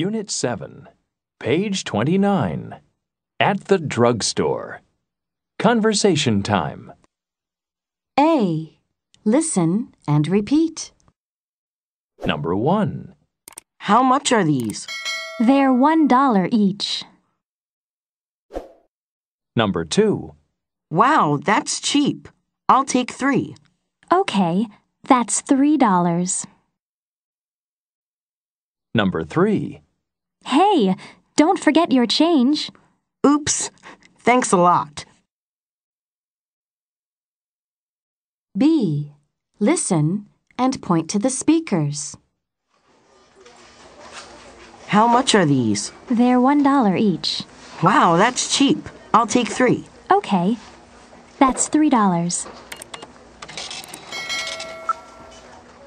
Unit 7, page 29. At the drugstore. Conversation time. A. Listen and repeat. Number 1. How much are these? They're $1 each. Number 2. Wow, that's cheap. I'll take 3. Okay, that's $3. Number 3. Hey, don't forget your change. Oops, thanks a lot. B. Listen and point to the speakers. How much are these? They're $1 each. Wow, that's cheap. I'll take 3. Okay, that's $3.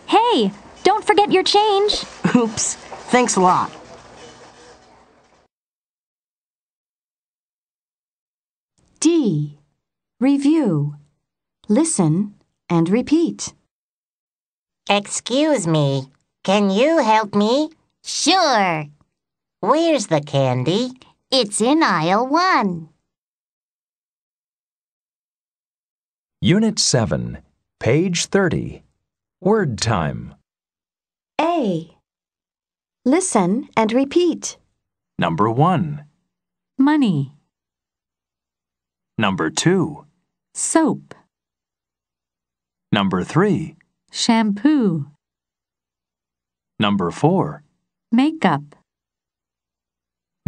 Hey, don't forget your change. Oops, thanks a lot. D. Review. Listen and repeat. Excuse me, can you help me? Sure. Where's the candy? It's in aisle 1. Unit 7, page 30. Word time. A. Listen and repeat. Number 1. Money. Number 2. Soap. Number 3. Shampoo. Number 4. Makeup.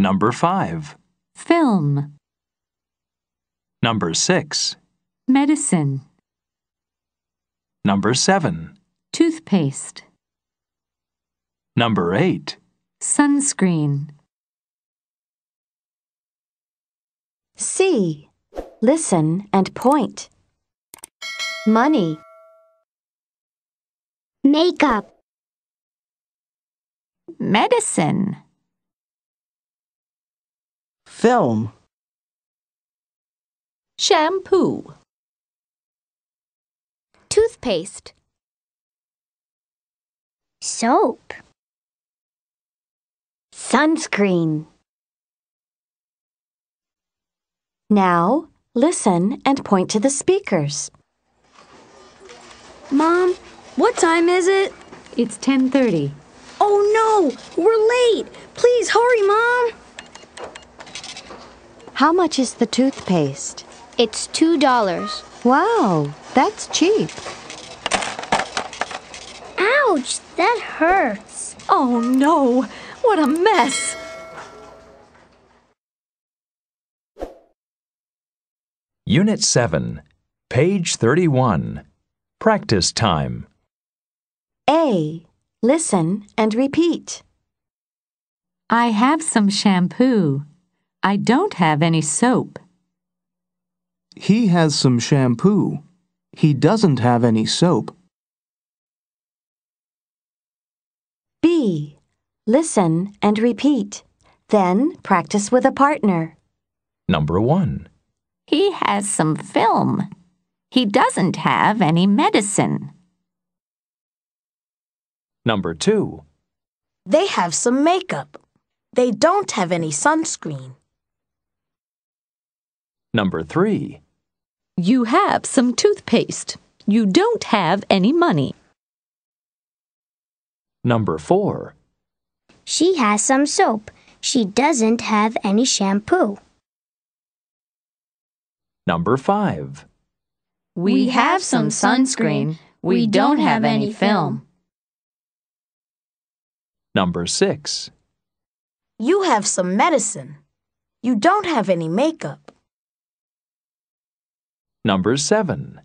Number 5. Film. Number 6. Medicine. Number 7. Toothpaste. Number 8. Sunscreen. C. Listen and point. Money. Makeup. Medicine. Film. Shampoo. Toothpaste. Soap. Sunscreen. Now, listen and point to the speakers. Mom, what time is it? It's 10:30. Oh no, we're late. Please hurry, Mom. How much is the toothpaste? It's $2. Wow, that's cheap. Ouch, that hurts. Oh no, what a mess. Unit 7, page 31. Practice time. A. Listen and repeat. I have some shampoo. I don't have any soap. He has some shampoo. He doesn't have any soap. B. Listen and repeat. Then practice with a partner. Number 1. He has some film. He doesn't have any medicine. Number 2. They have some makeup. They don't have any sunscreen. Number 3. You have some toothpaste. You don't have any money. Number 4. She has some soap. She doesn't have any shampoo. Number 5. We have some sunscreen. We don't have any film. Number 6. You have some medicine. You don't have any makeup. Number 7.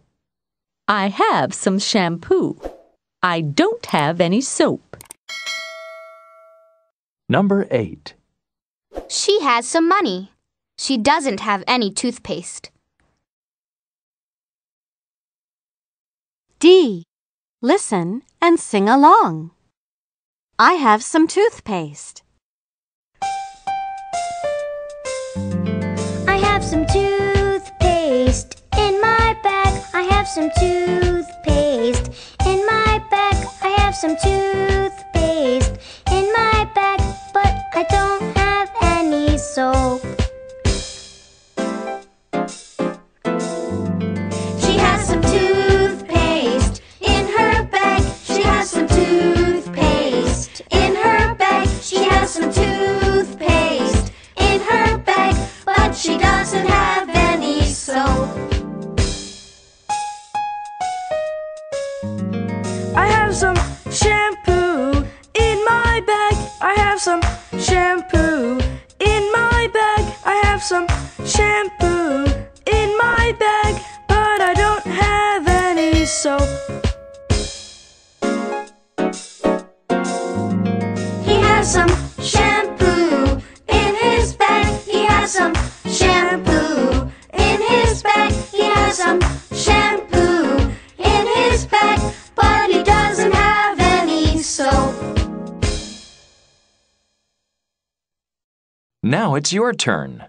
I have some shampoo. I don't have any soap. Number 8. She has some money. She doesn't have any toothpaste. D. Listen and sing along. I have some toothpaste. I have some toothpaste in my bag. I have some toothpaste in my bag. I have some toothpaste in my bag, but I have some shampoo in my bag, but I don't have any soap. He has some shampoo in his bag. He has some shampoo in his bag. He has some shampoo in his bag, but he doesn't have any soap. Now it's your turn.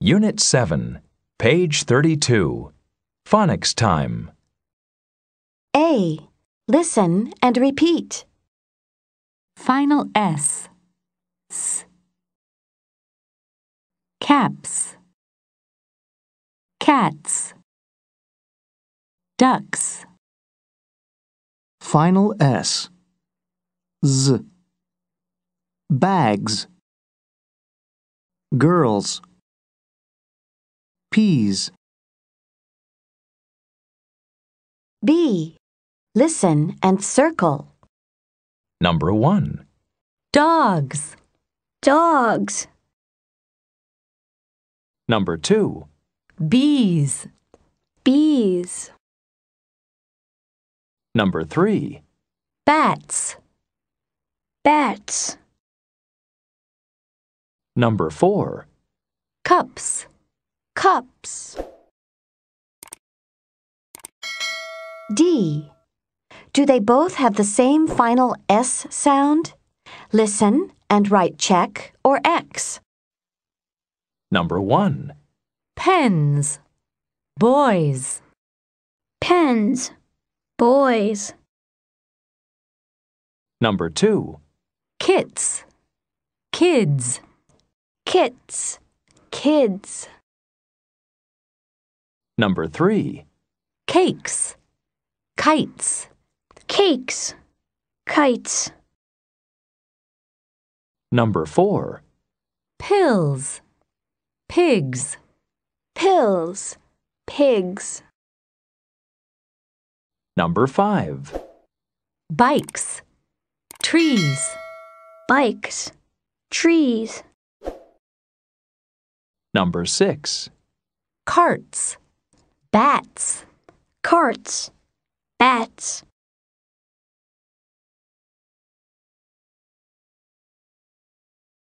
Unit 7, page 32. Phonics time. A. Listen and repeat. Final S. S. Caps. Cats. Ducks. Final S. Z. Bags. Girls. Peas. B. Listen and circle. Number 1. Dogs. Dogs. Number 2. Bees. Bees. Number 3. Bats. Bats. Number 4. Cups. Cups. D. Do they both have the same final S sound? Listen and write check or X. Number 1. Pens. Boys. Pens. Boys. Number 2. Kits. Kids. Kits. Kids. Number 3. Cakes. Kites. Cakes. Kites. Number 4. Pills. Pigs. Pills. Pigs. Number 5. Bikes. Trees. Bikes. Trees. Number 6. Carts. Bats. Carts. Bats.